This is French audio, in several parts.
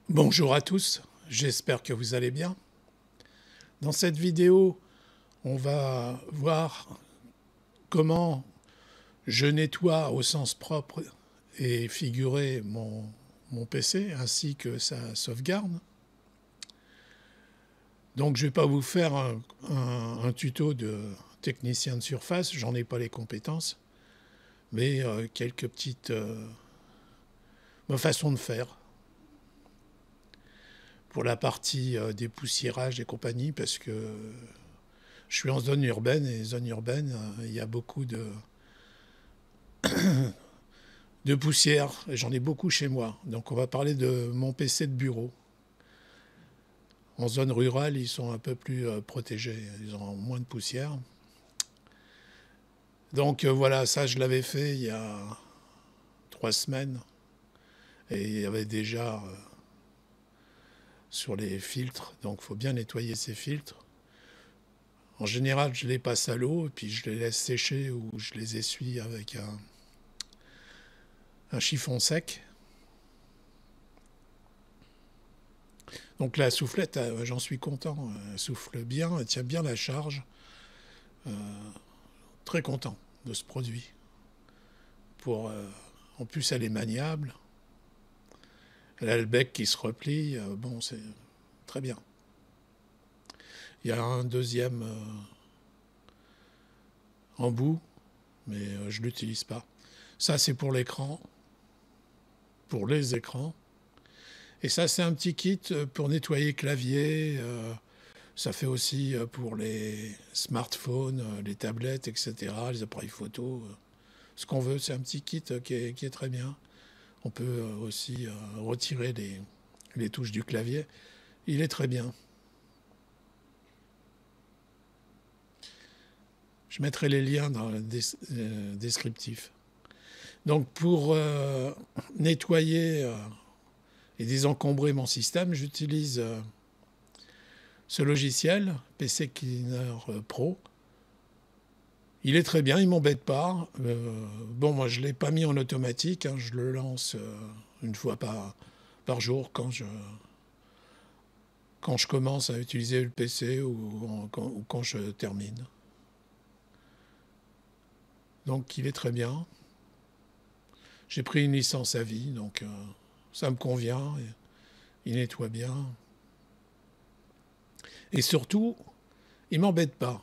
Bonjour à tous, j'espère que vous allez bien. Dans cette vidéo, on va voir comment je nettoie au sens propre et figuré mon PC ainsi que sa sauvegarde. Donc je ne vais pas vous faire un tuto de technicien de surface, j'en ai pas les compétences, mais quelques petites façons de faire. Pour la partie dépoussiérage et compagnie, parce que je suis en zone urbaine, et zone urbaine, il y a beaucoup de poussière, et j'en ai beaucoup chez moi. Donc on va parler de mon PC de bureau. En zone rurale, ils sont un peu plus protégés, ils ont moins de poussière. Donc voilà, ça je l'avais fait il y a 3 semaines, et il y avait déjà sur les filtres, donc il faut bien nettoyer ces filtres. En général, je les passe à l'eau, et puis je les laisse sécher ou je les essuie avec un chiffon sec. Donc la soufflette, j'en suis content, elle souffle bien, elle tient bien la charge. Très content de ce produit. En plus, elle est maniable. Elle a le bec qui se replie. Bon, c'est très bien. Il y a un deuxième en bout, mais je ne l'utilise pas. Ça, c'est pour l'écran, pour les écrans. Et ça, c'est un petit kit pour nettoyer clavier. Ça fait aussi pour les smartphones, les tablettes, etc., les appareils photo. Ce qu'on veut, c'est un petit kit qui est très bien. On peut aussi retirer les touches du clavier. Il est très bien. Je mettrai les liens dans le descriptif. Donc pour nettoyer et désencombrer mon système, j'utilise ce logiciel, PC Cleaner Pro. Il est très bien, il ne m'embête pas. Bon, moi je ne l'ai pas mis en automatique, hein, je le lance une fois par jour quand je commence à utiliser le PC ou quand je termine. Donc il est très bien. J'ai pris une licence à vie, donc ça me convient. Il nettoie bien. Et surtout, il ne m'embête pas.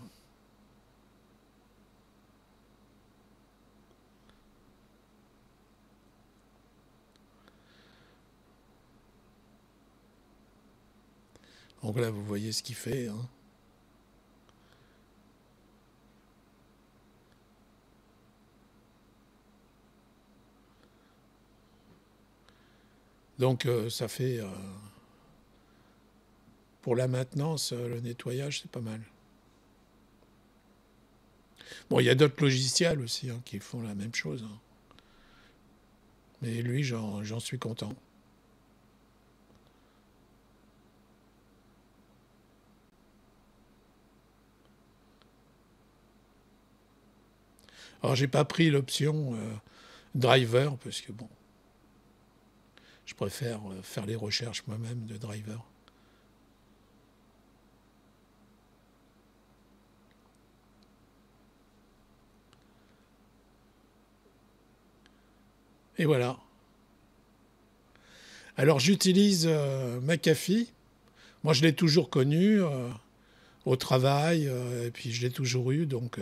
Donc là, vous voyez ce qu'il fait. Hein. Donc ça fait, pour la maintenance, le nettoyage, c'est pas mal. Bon, il y a d'autres logiciels aussi hein, qui font la même chose. Hein. Mais lui, j'en suis content. Alors, j'ai pas pris l'option driver parce que bon, je préfère faire les recherches moi-même de driver. Et voilà. Alors j'utilise McAfee. Moi je l'ai toujours connu au travail et puis je l'ai toujours eu donc.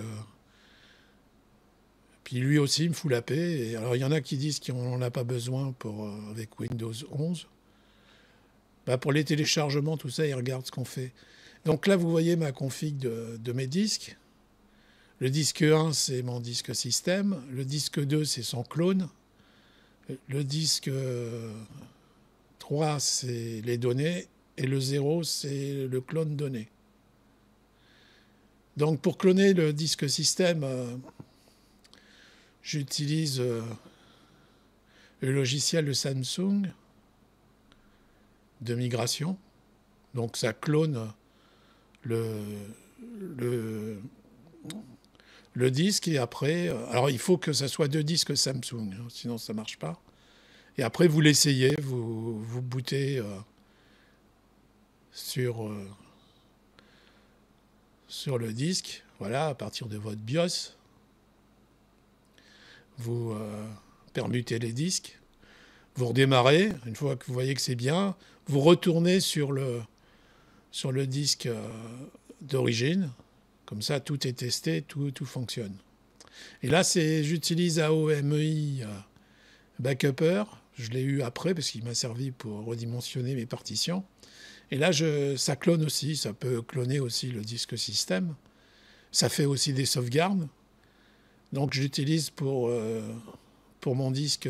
Puis lui aussi il me fout la paix. Et alors il y en a qui disent qu'on n'en a pas besoin avec Windows 11. Bah, pour les téléchargements tout ça ils regardent ce qu'on fait. Donc là vous voyez ma config de mes disques. Le disque 1 c'est mon disque système. Le disque 2 c'est son clone. Le disque 3, c'est les données, et le 0, c'est le clone données. Donc pour cloner le disque système, j'utilise le logiciel de Samsung de migration. Donc ça clone le disque et après... alors il faut que ça soit 2 disques Samsung, hein, sinon ça ne marche pas. Et après, vous l'essayez, vous bootez sur, sur le disque, voilà, à partir de votre BIOS. Vous permutez les disques, vous redémarrez, une fois que vous voyez que c'est bien, vous retournez sur le disque d'origine, comme ça tout est testé, tout fonctionne. Et là, j'utilise AOMEI Backupper, je l'ai eu après parce qu'il m'a servi pour redimensionner mes partitions. Et là, ça clone aussi, ça peut cloner aussi le disque système. Ça fait aussi des sauvegardes. Donc j'utilise pour mon disque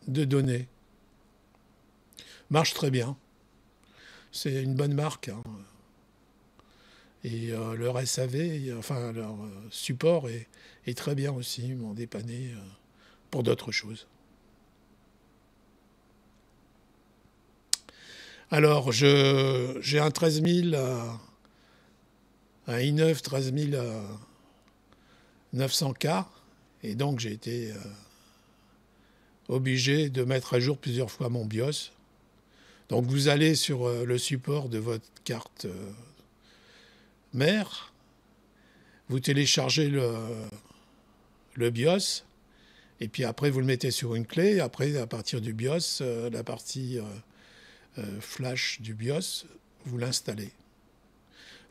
de données. Marche très bien. C'est une bonne marque. Hein. Et leur SAV, enfin leur support est très bien aussi. Ils m'ont dépanné pour d'autres choses. Alors, j'ai un 13000, un i9 13900K, et donc j'ai été obligé de mettre à jour plusieurs fois mon BIOS. Donc vous allez sur le support de votre carte mère, vous téléchargez le BIOS, et puis après vous le mettez sur une clé, et après à partir du BIOS, la partie flash du BIOS, vous l'installez.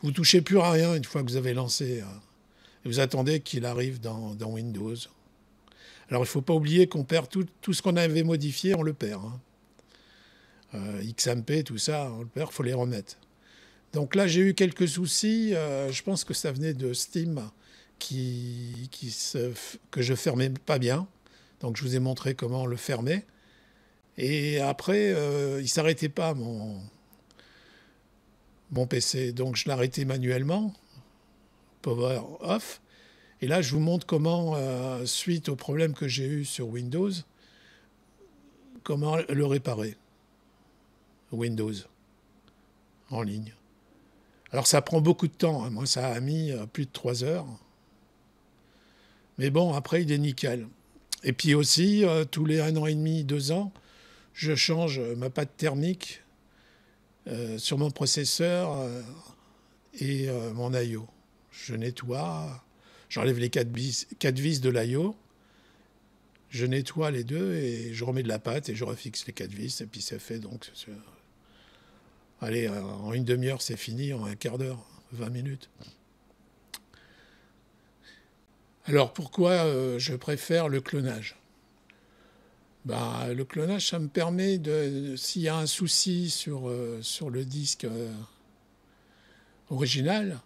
Vous ne touchez plus à rien une fois que vous avez lancé. Et vous attendez qu'il arrive dans Windows. Alors il ne faut pas oublier qu'on perd tout ce qu'on avait modifié, on le perd. Hein. XMP, tout ça, on le perd, il faut les remettre. Donc là, j'ai eu quelques soucis. Je pense que ça venait de Steam que je fermais pas bien. Donc je vous ai montré comment le fermer. Et après, il ne s'arrêtait pas, mon PC. Donc je l'arrêtais manuellement, power off. Et là, je vous montre comment, suite au problème que j'ai eu sur Windows, comment le réparer. Windows, en ligne. Alors ça prend beaucoup de temps. Hein. Moi, ça a mis plus de 3 heures. Mais bon, après, il est nickel. Et puis aussi, tous les 1 an et demi, 2 ans, je change ma pâte thermique sur mon processeur et mon I/O. Je nettoie, j'enlève les 4 vis de l'I/O, je nettoie les deux et je remets de la pâte et je refixe les 4 vis et puis c'est fait. Donc, allez, en une demi-heure, c'est fini, en un quart d'heure, 20 minutes. Alors pourquoi je préfère le clonage ? Le clonage, ça me permet, s'il y a un souci sur le disque original,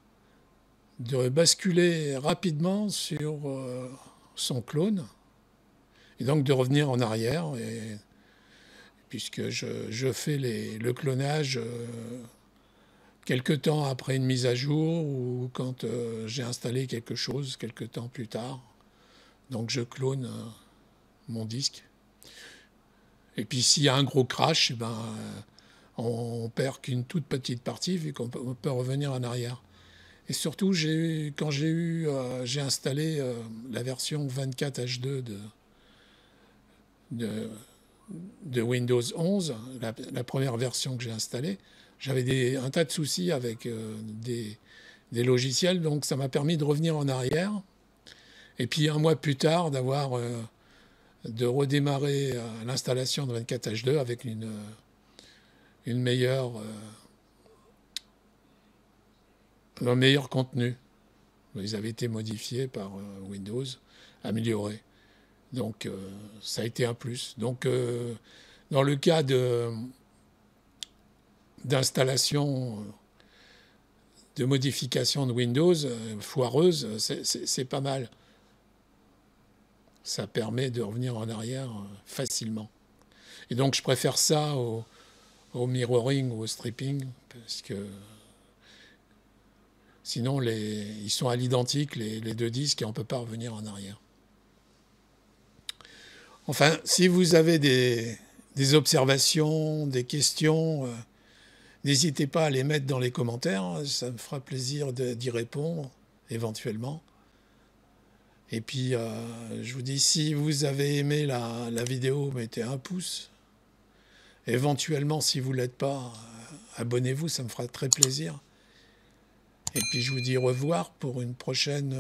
de basculer rapidement sur son clone et donc de revenir en arrière. Puisque je fais le clonage quelque temps après une mise à jour ou quand j'ai installé quelque chose quelque temps plus tard. Donc je clone mon disque. Et puis s'il y a un gros crash, on perd qu'une toute petite partie vu qu'on peut revenir en arrière. Et surtout, quand j'ai installé la version 24H2 de Windows 11, la première version que j'ai installée, j'avais un tas de soucis avec des logiciels, donc ça m'a permis de revenir en arrière. Et puis un mois plus tard, de redémarrer l'installation de 24H2 avec une un meilleur contenu. Ils avaient été modifiés par Windows, améliorés. Donc ça a été un plus. Donc dans le cas d'installation, de modification de Windows foireuse, c'est pas mal. Ça permet de revenir en arrière facilement. Et donc je préfère ça au mirroring ou au stripping, parce que sinon ils sont à l'identique, les deux disques, et on ne peut pas revenir en arrière. Enfin, si vous avez des observations, des questions, n'hésitez pas à les mettre dans les commentaires, ça me fera plaisir d'y répondre éventuellement. Et puis, je vous dis, si vous avez aimé la vidéo, mettez un pouce. Éventuellement, si vous ne l'êtes pas, abonnez-vous, ça me fera très plaisir. Et puis, je vous dis au revoir pour une prochaine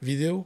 vidéo.